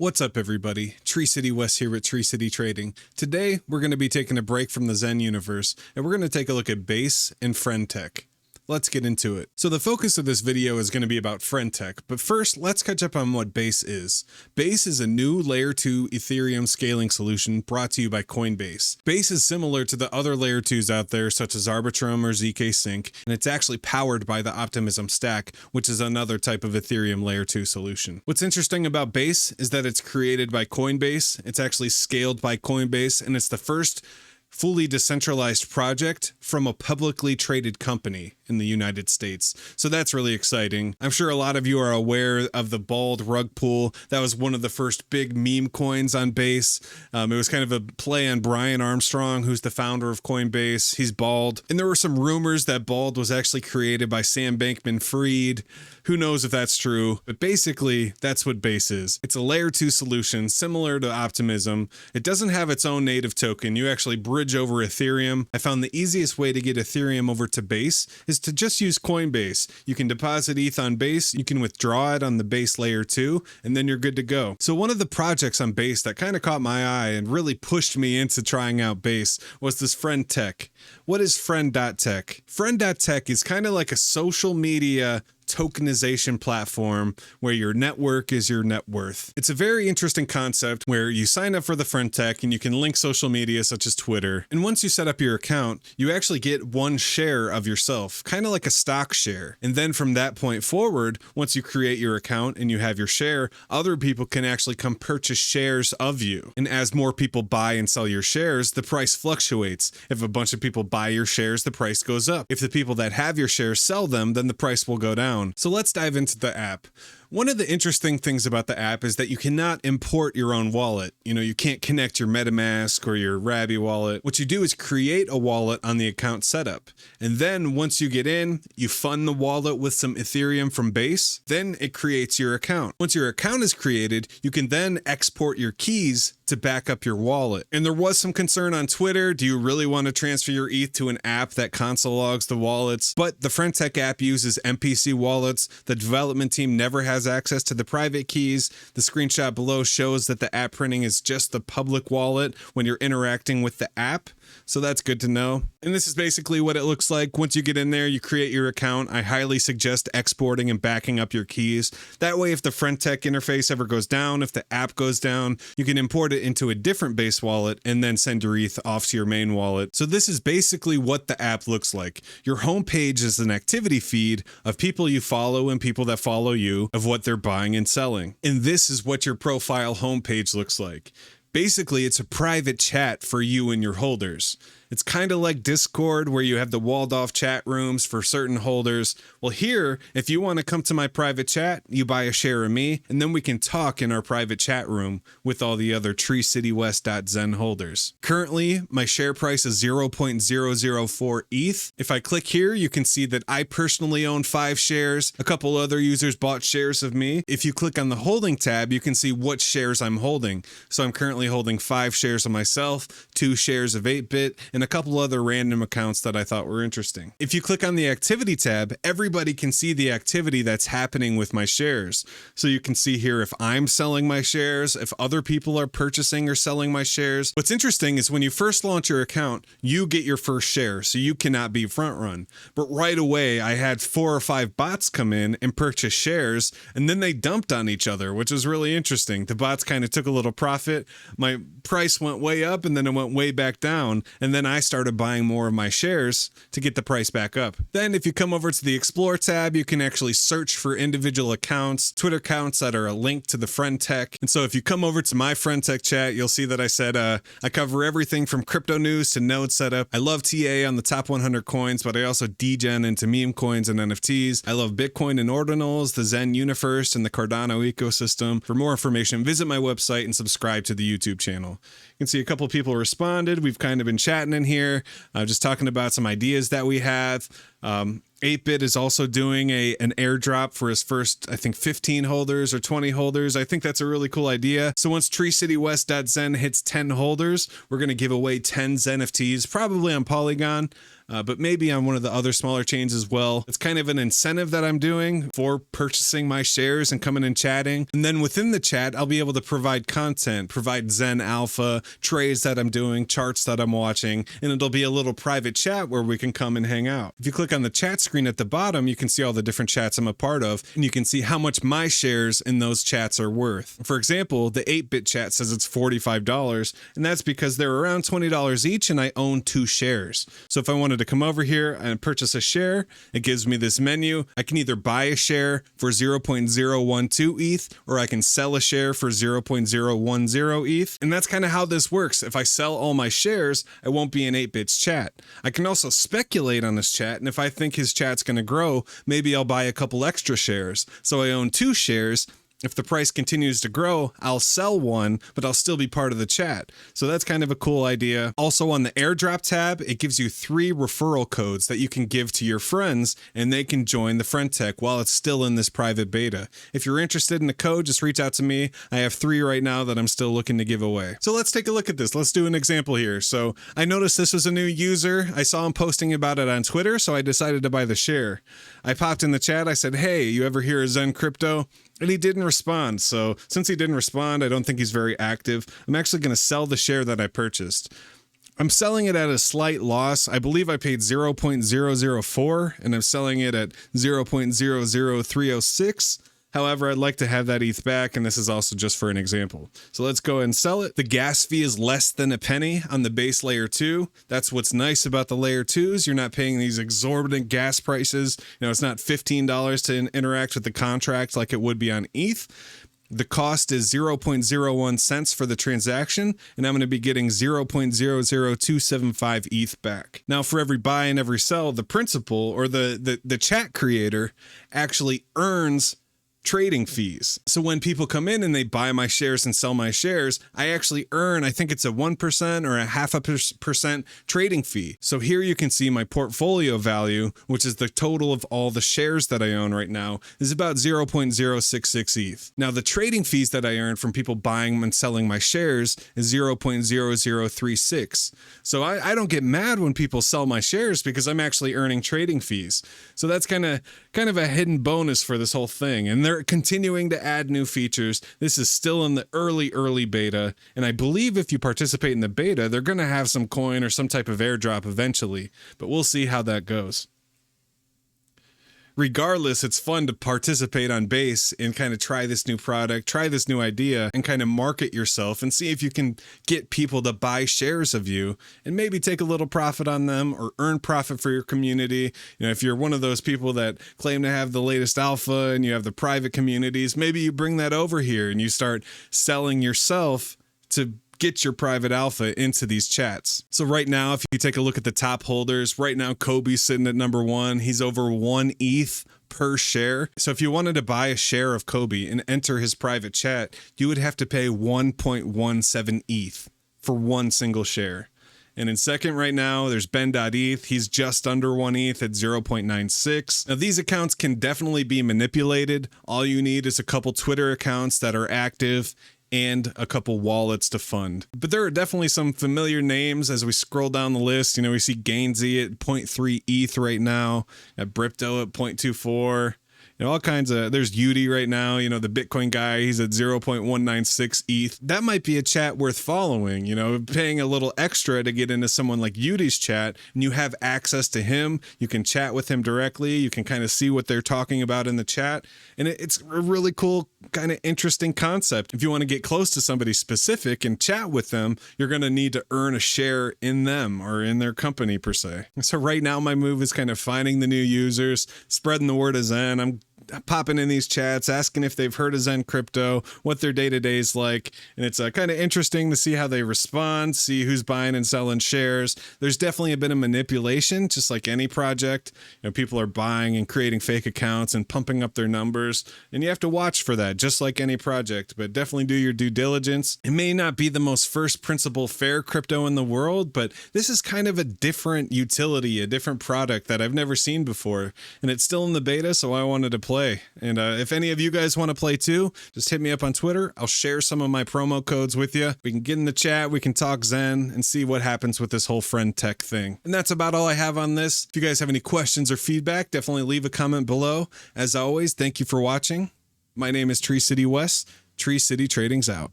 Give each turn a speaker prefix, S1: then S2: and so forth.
S1: What's up, everybody? Tree City West here at Tree City Trading. Today, we're going to be taking a break from the Zen universe, and we're going to take a look at Base and friend.tech. Let's get into it. So the focus of this video is going to be about friend.tech, but first, let's catch up on what Base is. Base is a new Layer 2 Ethereum scaling solution brought to you by Coinbase. Base is similar to the other Layer 2s out there, such as Arbitrum or ZK Sync, and it's actually powered by the Optimism stack, which is another type of Ethereum Layer 2 solution. What's interesting about Base is that it's created by Coinbase, it's actually scaled by Coinbase, and it's the first fully decentralized project from a publicly traded company in the United States. So that's really exciting. I'm sure a lot of you are aware of the bald rug pull. That was one of the first big meme coins on Base. It was kind of a play on Brian Armstrong, who's the founder of Coinbase. He's bald. And there were some rumors that bald was actually created by Sam Bankman-Fried. Who knows if that's true? But basically, that's what Base is. It's a layer 2 solution similar to Optimism. It doesn't have its own native token. You actually bridge over Ethereum. I found the easiest way to get Ethereum over to Base is to just use Coinbase. You can deposit ETH on Base, you can withdraw it on the Base layer 2, and then you're good to go. So one of the projects on Base that kind of caught my eye and really pushed me into trying out Base was this friend.tech. What is friend.tech? Friend.tech is kind of like a social media tokenization platform where your network is your net worth. It's a very interesting concept where you sign up for the friend.tech and you can link social media such as Twitter. And once you set up your account, you actually get one share of yourself, kind of like a stock share. And then from that point forward, once you create your account and you have your share, other people can actually come purchase shares of you. And as more people buy and sell your shares, the price fluctuates. If a bunch of people buy your shares, the price goes up. If the people that have your shares sell them, then the price will go down. So let's dive into the app. One of the interesting things about the app is that you cannot import your own wallet. You can't connect your MetaMask or your Rabby wallet. What you do is create a wallet on the account setup. And then once you get in, you fund the wallet with some Ethereum from Base. Then it creates your account. Once your account is created, you can then export your keys to back up your wallet. And there was some concern on Twitter. Do you really want to transfer your ETH to an app that console logs the wallets? But the friend.tech app uses MPC wallets. The development team never has access to the private keys. The screenshot below shows that the app printing is just the public wallet when you're interacting with the app. So that's good to know. And this is basically what it looks like. Once you get in there, you create your account. I highly suggest exporting and backing up your keys. That way, if the friend.tech interface ever goes down, if the app goes down, you can import it into a different Base wallet and then send your ETH off to your main wallet. So this is basically what the app looks like. Your homepage is an activity feed of people you follow and people that follow you, of what they're buying and selling. And this is what your profile homepage looks like. Basically, it's a private chat for you and your holders. It's kind of like Discord, where you have the walled off chat rooms for certain holders. Well, here, if you want to come to my private chat, you buy a share of me, and then we can talk in our private chat room with all the other TreeCityWest.Zen holders. Currently, my share price is 0.004 ETH. If I click here, you can see that I personally own 5 shares. A couple other users bought shares of me. If you click on the holding tab, you can see what shares I'm holding. So I'm currently holding 5 shares of myself, 2 shares of 8-bit, and a couple other random accounts that I thought were interesting. If you click on the activity tab, everybody can see the activity that's happening with my shares. So you can see here if I'm selling my shares, if other people are purchasing or selling my shares. What's interesting is when you first launch your account, you get your first share, so you cannot be front run. But right away, I had 4 or 5 bots come in and purchase shares, and then they dumped on each other, which was really interesting. The bots kind of took a little profit. My price went way up and then it went way back down, and then I started buying more of my shares to get the price back up. Then if you come over to the Explore tab, you can actually search for individual accounts, Twitter accounts that are a link to the friend.tech. And so if you come over to my friend.tech chat, you'll see that I said I cover everything from crypto news to node setup. I love TA on the top 100 coins, but I also degen into meme coins and NFTs. I love Bitcoin and ordinals, the Zen universe, and the Cardano ecosystem. For more information, visit my website and subscribe to the YouTube channel. You can see a couple people responded. We've kind of been chatting in here, just talking about some ideas that we have. 8-Bit is also doing an airdrop for his first, I think, 15 holders or 20 holders. I think that's a really cool idea. So once TreeCityWest.Zen hits 10 holders, we're going to give away 10 ZenFTs, probably on Polygon, but maybe on one of the other smaller chains as well. It's kind of an incentive that I'm doing for purchasing my shares and coming and chatting. And then within the chat, I'll be able to provide content, provide Zen Alpha, trades that I'm doing, charts that I'm watching, and it'll be a little private chat where we can come and hang out. If you click on the chat screen at the bottom, you can see all the different chats I'm a part of, and you can see how much my shares in those chats are worth. For example, the 8-Bit chat says it's $45, and that's because they're around $20 each, and I own 2 shares. So if I wanted to come over here and purchase a share, it gives me this menu. I can either buy a share for 0.012 ETH, or I can sell a share for 0.010 ETH. And that's kind of how this works. If I sell all my shares, I won't be in 8-Bit's chat. I can also speculate on this chat, and if I think his chat's going to grow, maybe I'll buy a couple extra shares. So I own 2 shares. If the price continues to grow, I'll sell one, but I'll still be part of the chat. So that's kind of a cool idea. Also on the airdrop tab, it gives you 3 referral codes that you can give to your friends, and they can join the friend.tech while it's still in this private beta. If you're interested in the code, just reach out to me. I have 3 right now that I'm still looking to give away. So let's take a look at this. Let's do an example here. So I noticed this was a new user. I saw him posting about it on Twitter, so I decided to buy the share. I popped in the chat. I said, hey, you ever hear of Zen Crypto? And he didn't respond. So since he didn't respond, I don't think he's very active. I'm actually going to sell the share that I purchased. I'm selling it at a slight loss. I believe I paid 0.004 and I'm selling it at 0.00306. However, I'd like to have that ETH back, and this is also just for an example. So let's go ahead and sell it. The gas fee is less than a penny on the base layer 2. That's what's nice about the layer 2s. You're not paying these exorbitant gas prices. You know, it's not $15 to interact with the contract like it would be on ETH. The cost is 0.01 cents for the transaction, and I'm going to be getting 0.00275 ETH back. Now, for every buy and every sell, the principal or the chat creator actually earns trading fees. So when people come in and they buy my shares and sell my shares, I actually earn, I think it's a 1% or a 0.5% trading fee. So here you can see my portfolio value, which is the total of all the shares that I own right now, is about 0.066 ETH. Now the trading fees that I earn from people buying and selling my shares is 0.0036. So I don't get mad when people sell my shares because I'm actually earning trading fees. So that's kind of a hidden bonus for this whole thing. And they're continuing to add new features. This is still in the early beta, and I believe if you participate in the beta, they're going to have some coin or some type of airdrop eventually, but we'll see how that goes. Regardless, it's fun to participate on Base and kind of try this new product, try this new idea, and kind of market yourself and see if you can get people to buy shares of you and maybe take a little profit on them or earn profit for your community. You know, if you're one of those people that claim to have the latest alpha and you have the private communities, maybe you bring that over here and you start selling yourself to get your private alpha into these chats. So right now, if you take a look at the top holders, right now Kobe's sitting at number 1. He's over 1 ETH per share. So if you wanted to buy a share of Kobe and enter his private chat, you would have to pay 1.17 ETH for one single share. And in second right now, there's Ben.eth. He's just under 1 ETH at 0.96. Now, these accounts can definitely be manipulated. All you need is a couple Twitter accounts that are active and a couple wallets to fund. But there are definitely some familiar names as we scroll down the list. You know, we see Gainsey at 0.3 ETH right now, at Brypto at 0.24. You know, all kinds of, there's Yudi right now, you know, the Bitcoin guy, he's at 0.196 ETH. That might be a chat worth following, you know, paying a little extra to get into someone like Yudi's chat, and you have access to him. You can chat with him directly. You can kind of see what they're talking about in the chat. And it's a really cool, kind of interesting concept. If you want to get close to somebody specific and chat with them, you're going to need to earn a share in them or in their company per se. So right now my move is kind of finding the new users, spreading the word of Zen. I'm popping in these chats, asking if they've heard of Zen Crypto, what their day-to-day is like. And it's kind of interesting to see how they respond, see who's buying and selling shares. There's definitely a bit of manipulation, just like any project. People are buying and creating fake accounts and pumping up their numbers. And you have to watch for that, just like any project. But definitely do your due diligence. It may not be the most first principle fair crypto in the world, but this is kind of a different utility, a different product that I've never seen before. And it's still in the beta, so I wanted to play. And if any of you guys want to play too, just hit me up on Twitter. I'll share some of my promo codes with you. We can get in the chat, we can talk Zen, and see what happens with this whole friend.tech thing. And that's about all I have on this. If you guys have any questions or feedback, definitely leave a comment below. As always, thank you for watching. My name is Tree City West. Tree City Trading's out.